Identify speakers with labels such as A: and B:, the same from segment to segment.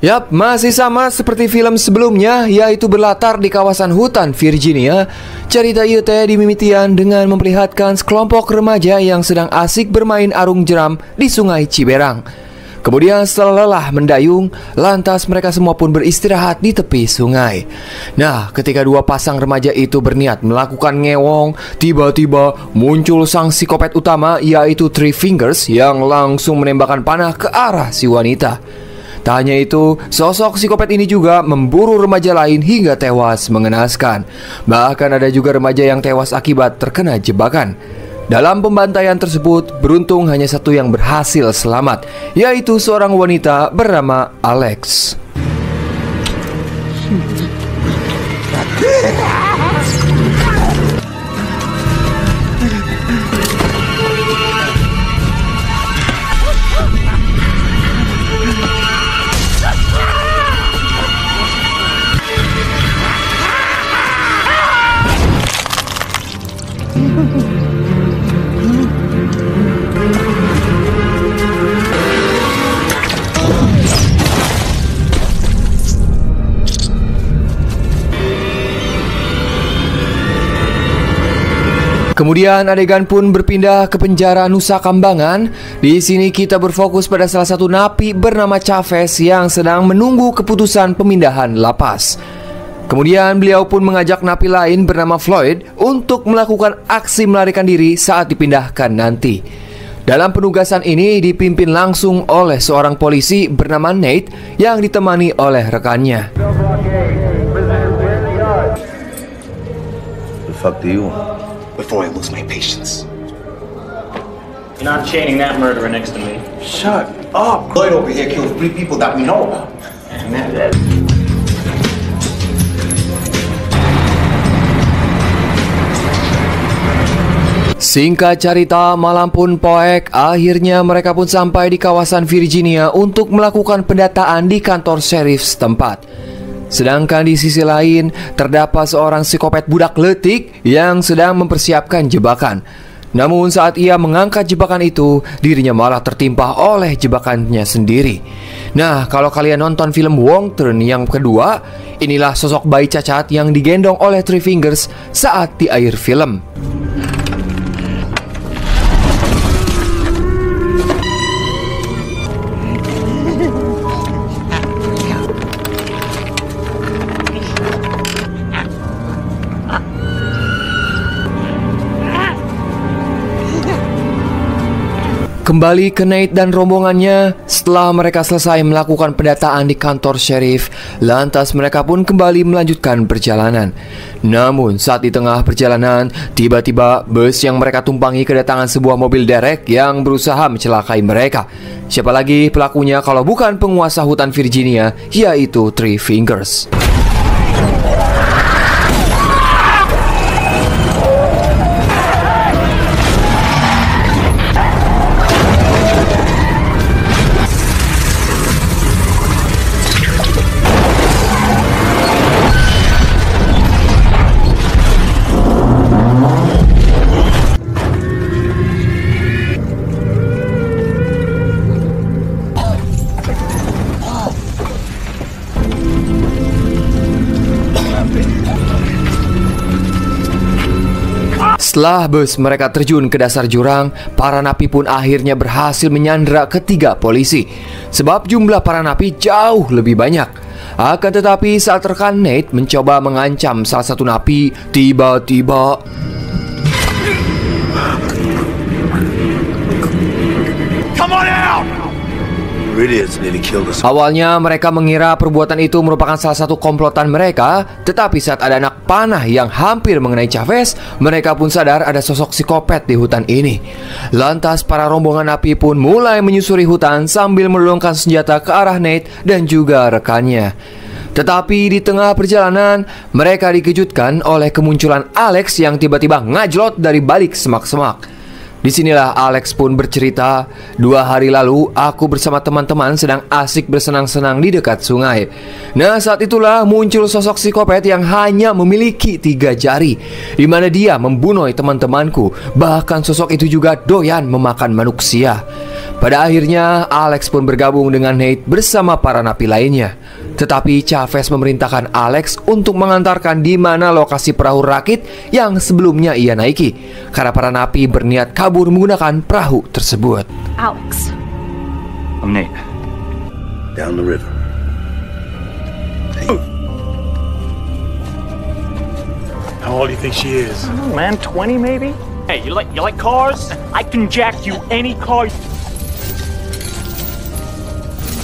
A: Yap, masih sama seperti film sebelumnya, yaitu berlatar di kawasan hutan Virginia. Cerita ieu teh dimimitian dengan memperlihatkan sekelompok remaja yang sedang asik bermain arung jeram di Sungai Ciberang. Kemudian setelah lelah mendayung, lantas mereka semua pun beristirahat di tepi sungai. Nah, ketika dua pasang remaja itu berniat melakukan ngewong, tiba-tiba muncul sang psikopat utama, yaitu Three Fingers, yang langsung menembakkan panah ke arah si wanita. Tak hanya itu, sosok psikopat ini juga memburu remaja lain hingga tewas mengenaskan. Bahkan ada juga remaja yang tewas akibat terkena jebakan. Dalam pembantaian tersebut, beruntung hanya satu yang berhasil selamat, yaitu seorang wanita bernama Alex. Kemudian adegan pun berpindah ke penjara Nusa Kambangan. Di sini kita berfokus pada salah satu napi bernama Chavez yang sedang menunggu keputusan pemindahan lapas. Kemudian beliau pun mengajak napi lain bernama Floyd untuk melakukan aksi melarikan diri saat dipindahkan nanti. Dalam penugasan ini dipimpin langsung oleh seorang polisi bernama Nate yang ditemani oleh rekannya.
B: The fuck do you want?
C: Before I lose my patience.
D: You're not chaining that murderer next to me.
C: Shut up! Lloyd over here killed 3 people that we know about.
A: Singkat cerita, malam pun poek. Akhirnya mereka pun sampai di kawasan Virginia untuk melakukan pendataan di kantor sheriff setempat. Sedangkan di sisi lain, terdapat seorang psikopat budak letik yang sedang mempersiapkan jebakan. Namun saat ia mengangkat jebakan itu, dirinya malah tertimpa oleh jebakannya sendiri. Nah, kalau kalian nonton film Wrong Turn yang kedua, inilah sosok bayi cacat yang digendong oleh Three Fingers saat di akhir film. Kembali ke Nate dan rombongannya. Setelah mereka selesai melakukan pendataan di kantor sheriff, lantas mereka pun kembali melanjutkan perjalanan. Namun saat di tengah perjalanan, tiba-tiba bus yang mereka tumpangi kedatangan sebuah mobil derek yang berusaha mencelakai mereka. Siapa lagi pelakunya kalau bukan penguasa hutan Virginia, yaitu Three Fingers. Setelah bus mereka terjun ke dasar jurang, para napi pun akhirnya berhasil menyandra ketiga polisi. Sebab jumlah para napi jauh lebih banyak. Akan tetapi saat rekan Nate mencoba mengancam salah satu napi, tiba-tiba
B: Come on out!
A: awalnya mereka mengira perbuatan itu merupakan salah satu komplotan mereka. Tetapi saat ada anak panah yang hampir mengenai Chavez, mereka pun sadar ada sosok psikopat di hutan ini. Lantas para rombongan napi pun mulai menyusuri hutan sambil menodongkan senjata ke arah Nate dan juga rekannya. Tetapi di tengah perjalanan, mereka dikejutkan oleh kemunculan Alex yang tiba-tiba ngajlot dari balik semak-semak. Disinilah Alex pun bercerita, 2 hari lalu aku bersama teman-teman sedang asik bersenang-senang di dekat sungai. Nah, saat itulah muncul sosok psikopat yang hanya memiliki 3 jari, di mana dia membunuh teman-temanku. Bahkan sosok itu juga doyan memakan manusia. Pada akhirnya Alex pun bergabung dengan Nate bersama para napi lainnya. Tetapi Chavez memerintahkan Alex untuk mengantarkan di mana lokasi perahu rakit yang sebelumnya ia naiki, karena para napi berniat kabur menggunakan perahu tersebut.
E: Alex.
B: I'm Nate.
C: Down the river.
B: How old do you think she is?
D: Oh, man, 20 maybe? Hey, you like cars? I can jack you any car.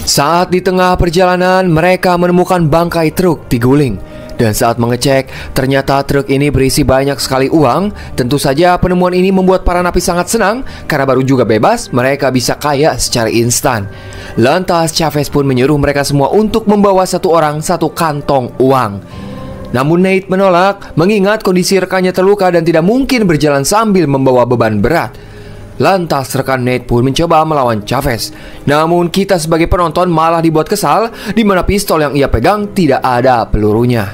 A: Saat di tengah perjalanan, mereka menemukan bangkai truk diguling. Dan saat mengecek, ternyata truk ini berisi banyak sekali uang. Tentu saja penemuan ini membuat para napi sangat senang, karena baru juga bebas, mereka bisa kaya secara instan. Lantas Chavez pun menyuruh mereka semua untuk membawa satu orang satu kantong uang. Namun Nate menolak, mengingat kondisi rekannya terluka dan tidak mungkin berjalan sambil membawa beban berat. Lantas rekan Nate pun mencoba melawan Chavez. Namun kita sebagai penonton malah dibuat kesal, di mana pistol yang ia pegang tidak ada pelurunya.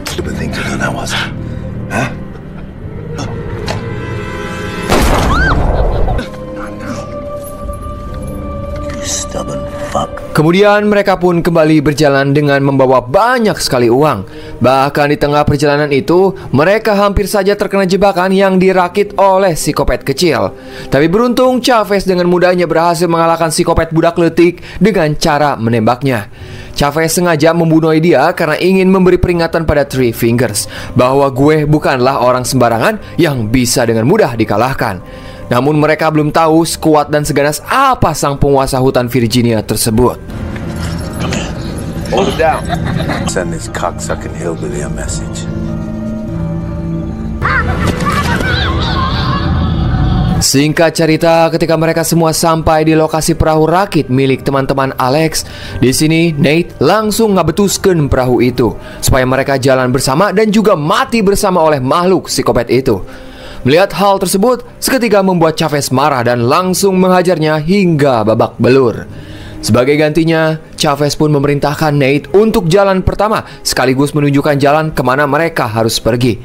C: Stupid thing to do that was. Huh? You stubborn fuck.
A: Kemudian mereka pun kembali berjalan dengan membawa banyak sekali uang. Bahkan di tengah perjalanan itu, mereka hampir saja terkena jebakan yang dirakit oleh psikopat kecil. Tapi beruntung Chavez dengan mudahnya berhasil mengalahkan psikopat budak letik dengan cara menembaknya. Chavez sengaja membunuh dia karena ingin memberi peringatan pada Three Fingers bahwa gue bukanlah orang sembarangan yang bisa dengan mudah dikalahkan. Namun mereka belum tahu sekuat dan seganas apa sang penguasa hutan Virginia tersebut.
C: Hold it down. Send this cocksucking hillbilly a message.
A: Singkat cerita, ketika mereka semua sampai di lokasi perahu rakit milik teman-teman Alex, di sini Nate langsung ngabetuskeun perahu itu supaya mereka jalan bersama dan juga mati bersama oleh makhluk psikopat itu. Melihat hal tersebut, seketika membuat Chavez marah dan langsung menghajarnya hingga babak belur. Sebagai gantinya, Chavez pun memerintahkan Nate untuk jalan pertama, sekaligus menunjukkan jalan kemana mereka harus pergi.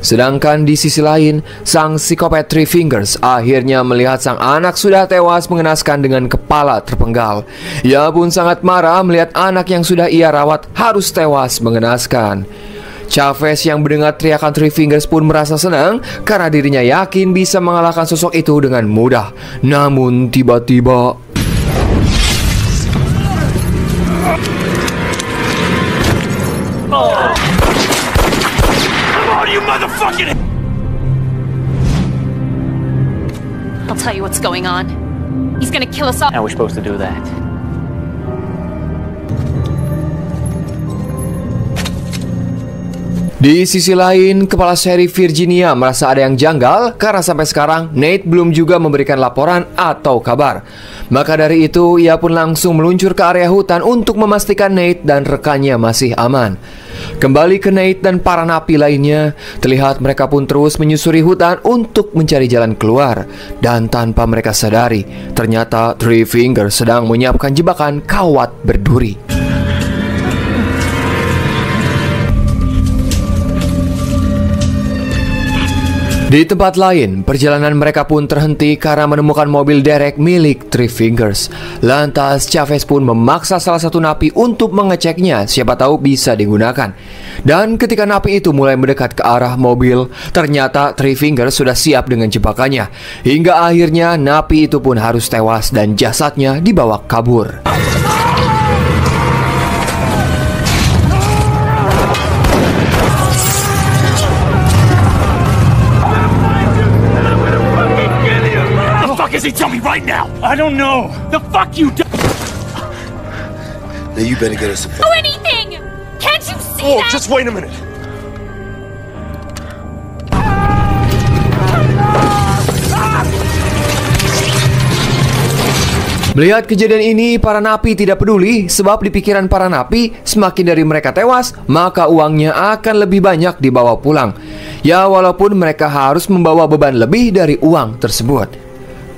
A: Sedangkan di sisi lain, sang psikopat Three Fingers akhirnya melihat sang anak sudah tewas mengenaskan dengan kepala terpenggal. Ia pun sangat marah melihat anak yang sudah ia rawat harus tewas mengenaskan. Chavez yang mendengar teriakan Three Fingers pun merasa senang karena dirinya yakin bisa mengalahkan sosok itu dengan mudah. Namun tiba-tiba
E: I'll tell you what's going on. He's gonna kill us all.
D: How are we supposed to do that?
A: Di sisi lain, Kepala Sheriff Virginia merasa ada yang janggal karena sampai sekarang Nate belum juga memberikan laporan atau kabar. Maka dari itu, ia pun langsung meluncur ke area hutan untuk memastikan Nate dan rekannya masih aman. Kembali ke Nate dan para napi lainnya, terlihat mereka pun terus menyusuri hutan untuk mencari jalan keluar. Dan tanpa mereka sadari, ternyata Three Fingers sedang menyiapkan jebakan kawat berduri. Di tempat lain, perjalanan mereka pun terhenti karena menemukan mobil derek milik Three Fingers. Lantas Chavez pun memaksa salah satu napi untuk mengeceknya, siapa tahu bisa digunakan. Dan ketika napi itu mulai mendekat ke arah mobil, ternyata Three Fingers sudah siap dengan jebakannya. Hingga akhirnya napi itu pun harus tewas dan jasadnya dibawa kabur.
B: Does he tell me right now? I don't know. The fuck you do?
C: Now you better get us a
E: Do anything! Can't you see
C: Oh,
E: that?
C: just wait a minute.
A: Melihat kejadian ini, para napi tidak peduli sebab di pikiran para napi, semakin dari mereka tewas, maka uangnya akan lebih banyak dibawa pulang. Ya, walaupun mereka harus membawa beban lebih dari uang tersebut.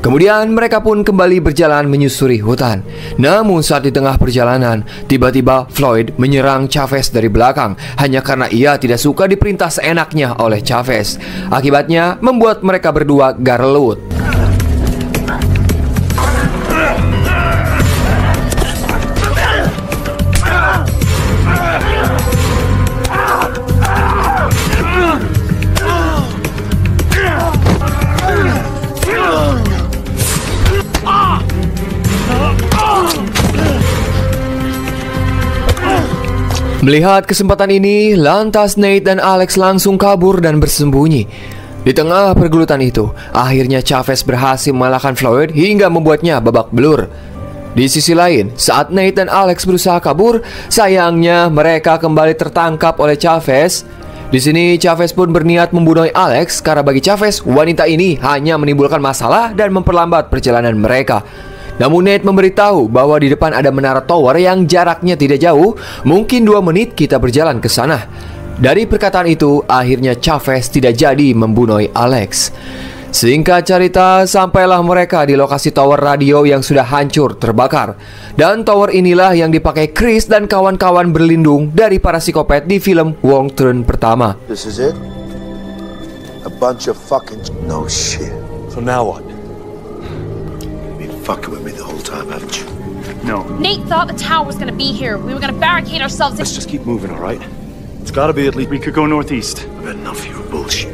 A: Kemudian mereka pun kembali berjalan menyusuri hutan. Namun saat di tengah perjalanan, tiba-tiba Floyd menyerang Chavez dari belakang hanya karena ia tidak suka diperintah seenaknya oleh Chavez. Akibatnya membuat mereka berdua garlut. Melihat kesempatan ini, lantas Nate dan Alex langsung kabur dan bersembunyi. Di tengah pergelutan itu, akhirnya Chavez berhasil mengalahkan Floyd hingga membuatnya babak belur. Di sisi lain, saat Nate dan Alex berusaha kabur, sayangnya mereka kembali tertangkap oleh Chavez. Di sini Chavez pun berniat membunuh Alex karena bagi Chavez, wanita ini hanya menimbulkan masalah dan memperlambat perjalanan mereka. Namun Nate memberitahu bahwa di depan ada menara tower yang jaraknya tidak jauh, mungkin 2 menit kita berjalan ke sana. Dari perkataan itu, akhirnya Chavez tidak jadi membunuh Alex. Singkat cerita, sampailah mereka di lokasi tower radio yang sudah hancur terbakar. Dan tower inilah yang dipakai Chris dan kawan-kawan berlindung dari para psikopat di film Wrong Turn pertama.
F: This is it? A bunch of fucking no shit.
B: So now what?
F: Fucking with me the whole time, haven't you?
B: No.
E: Nate thought the tower was gonna be here. We were gonna barricade ourselves in.
B: Let's just keep moving, all right? It's gotta be at least we could go northeast.
F: I've had enough of your bullshit.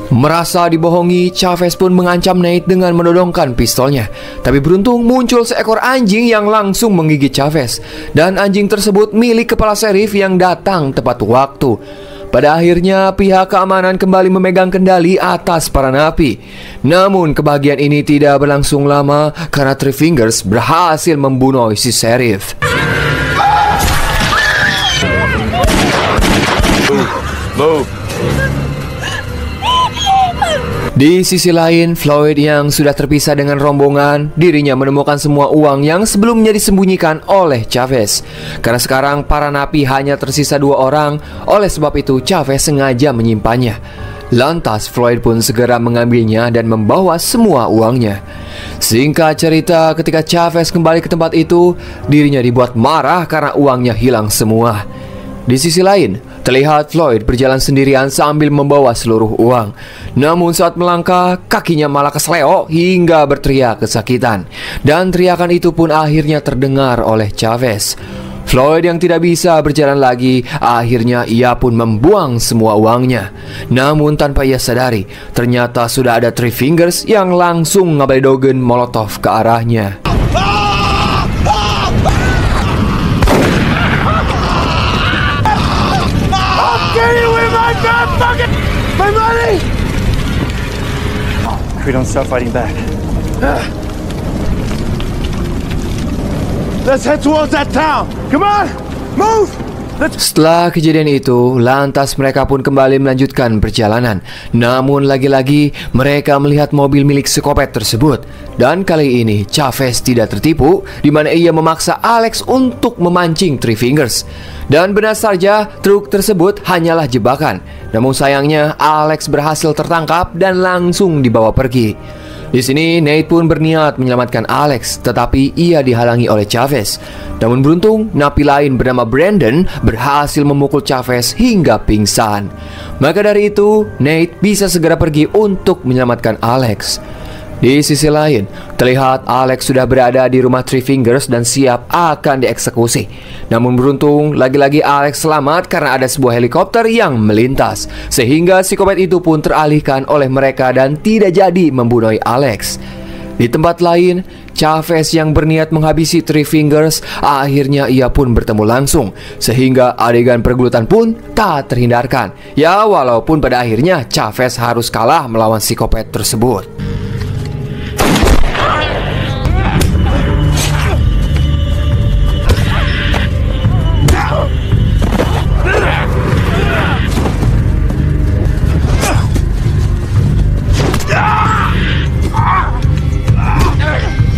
A: Merasa dibohongi, Chavez pun mengancam Nate dengan menodongkan pistolnya. Tapi beruntung muncul seekor anjing yang langsung menggigit Chavez. Dan anjing tersebut milik kepala serif yang datang tepat waktu. Pada akhirnya pihak keamanan kembali memegang kendali atas para napi. Namun kebahagiaan ini tidak berlangsung lama karena Three Fingers berhasil membunuh si serif.
B: Move.
A: Di sisi lain, Floyd yang sudah terpisah dengan rombongan, dirinya menemukan semua uang yang sebelumnya disembunyikan oleh Chavez. Karena sekarang para napi hanya tersisa 2 orang, oleh sebab itu Chavez sengaja menyimpannya. Lantas Floyd pun segera mengambilnya dan membawa semua uangnya. Singkat cerita, ketika Chavez kembali ke tempat itu, dirinya dibuat marah karena uangnya hilang semua. Di sisi lain, terlihat Floyd berjalan sendirian sambil membawa seluruh uang. Namun saat melangkah, kakinya malah kesleo hingga berteriak kesakitan. Dan teriakan itu pun akhirnya terdengar oleh Chavez. Floyd yang tidak bisa berjalan lagi, akhirnya ia pun membuang semua uangnya. Namun tanpa ia sadari, ternyata sudah ada Three Fingers yang langsung ngabaledogen molotov ke arahnya.
B: My money! If we don't start fighting back. Let's head towards that town. Come on, move!
A: Setelah kejadian itu, lantas mereka pun kembali melanjutkan perjalanan. Namun lagi-lagi mereka melihat mobil milik psikopat tersebut. Dan kali ini Chavez tidak tertipu, di mana ia memaksa Alex untuk memancing Three Fingers. Dan benar saja, truk tersebut hanyalah jebakan. Namun sayangnya Alex berhasil tertangkap dan langsung dibawa pergi. Di sini Nate pun berniat menyelamatkan Alex, tetapi ia dihalangi oleh Chavez. Namun beruntung, napi lain bernama Brandon berhasil memukul Chavez hingga pingsan. Maka dari itu, Nate bisa segera pergi untuk menyelamatkan Alex. Di sisi lain, terlihat Alex sudah berada di rumah Three Fingers dan siap akan dieksekusi. Namun beruntung, lagi-lagi Alex selamat karena ada sebuah helikopter yang melintas. Sehingga psikopat itu pun teralihkan oleh mereka dan tidak jadi membunuh Alex. Di tempat lain, Chavez yang berniat menghabisi Three Fingers, akhirnya ia pun bertemu langsung. Sehingga adegan pergelutan pun tak terhindarkan. Ya, walaupun pada akhirnya Chavez harus kalah melawan psikopat tersebut.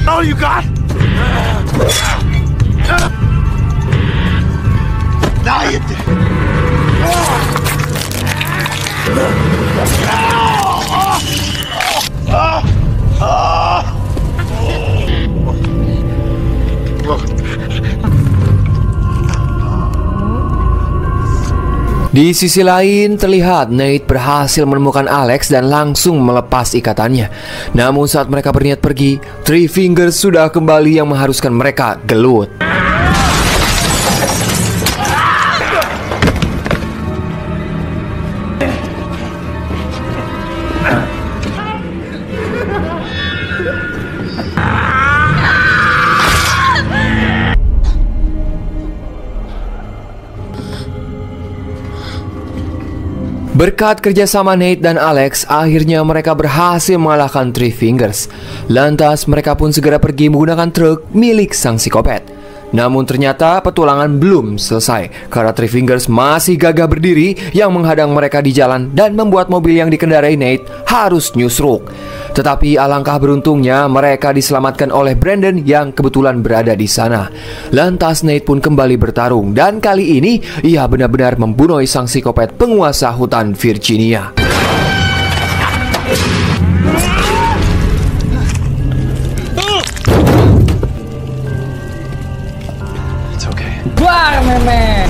B: All you got?
A: Di sisi lain, terlihat Nate berhasil menemukan Alex dan langsung melepas ikatannya. Namun saat mereka berniat pergi, Three Fingers sudah kembali yang mengharuskan mereka gelut. Berkat kerjasama Nate dan Alex, akhirnya mereka berhasil mengalahkan Three Fingers. Lantas mereka pun segera pergi menggunakan truk milik sang psikopat. Namun ternyata petualangan belum selesai karena Three Fingers masih gagah berdiri yang menghadang mereka di jalan dan membuat mobil yang dikendarai Nate harus nyusruk. Tetapi alangkah beruntungnya mereka diselamatkan oleh Brandon yang kebetulan berada di sana. Lantas Nate pun kembali bertarung dan kali ini ia benar-benar membunuh sang psikopat penguasa hutan Virginia.
G: Keluar, memek!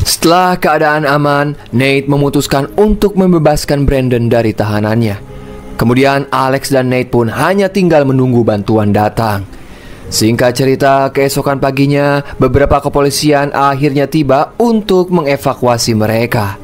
A: Setelah keadaan aman, Nate memutuskan untuk membebaskan Brandon dari tahanannya. Kemudian Alex dan Nate pun hanya tinggal menunggu bantuan datang. Singkat cerita, keesokan paginya beberapa kepolisian akhirnya tiba untuk mengevakuasi mereka.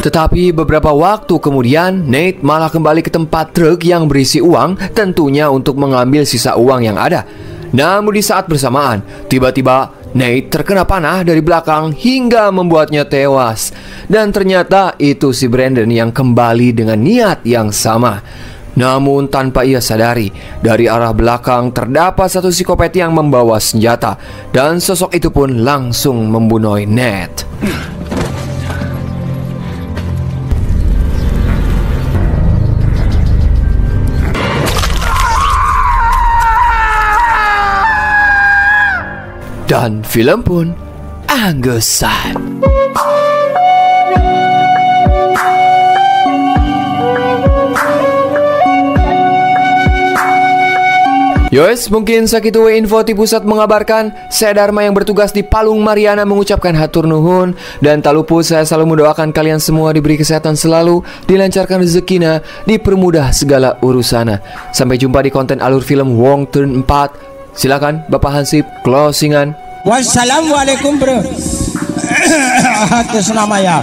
A: Tetapi beberapa waktu kemudian, Nate malah kembali ke tempat truk yang berisi uang, tentunya untuk mengambil sisa uang yang ada. Namun di saat bersamaan, tiba-tiba Nate terkena panah dari belakang hingga membuatnya tewas. Dan ternyata itu si Brandon yang kembali dengan niat yang sama. Namun tanpa ia sadari, dari arah belakang terdapat satu psikopat yang membawa senjata. Dan sosok itu pun langsung membunuh Nate. Dan film pun anggusan. Yos, mungkin sakitu info ti pusat mengabarkan. Saya Dharma yang bertugas di Palung Mariana mengucapkan hatur nuhun. Dan tak lupa saya selalu mendoakan kalian semua diberi kesehatan selalu, dilancarkan rezekina, dipermudah segala urusana. Sampai jumpa di konten alur film Wong Turn 4. Silakan Bapak Hansip closingan.
G: Wassalamualaikum bro. Atas nama ya.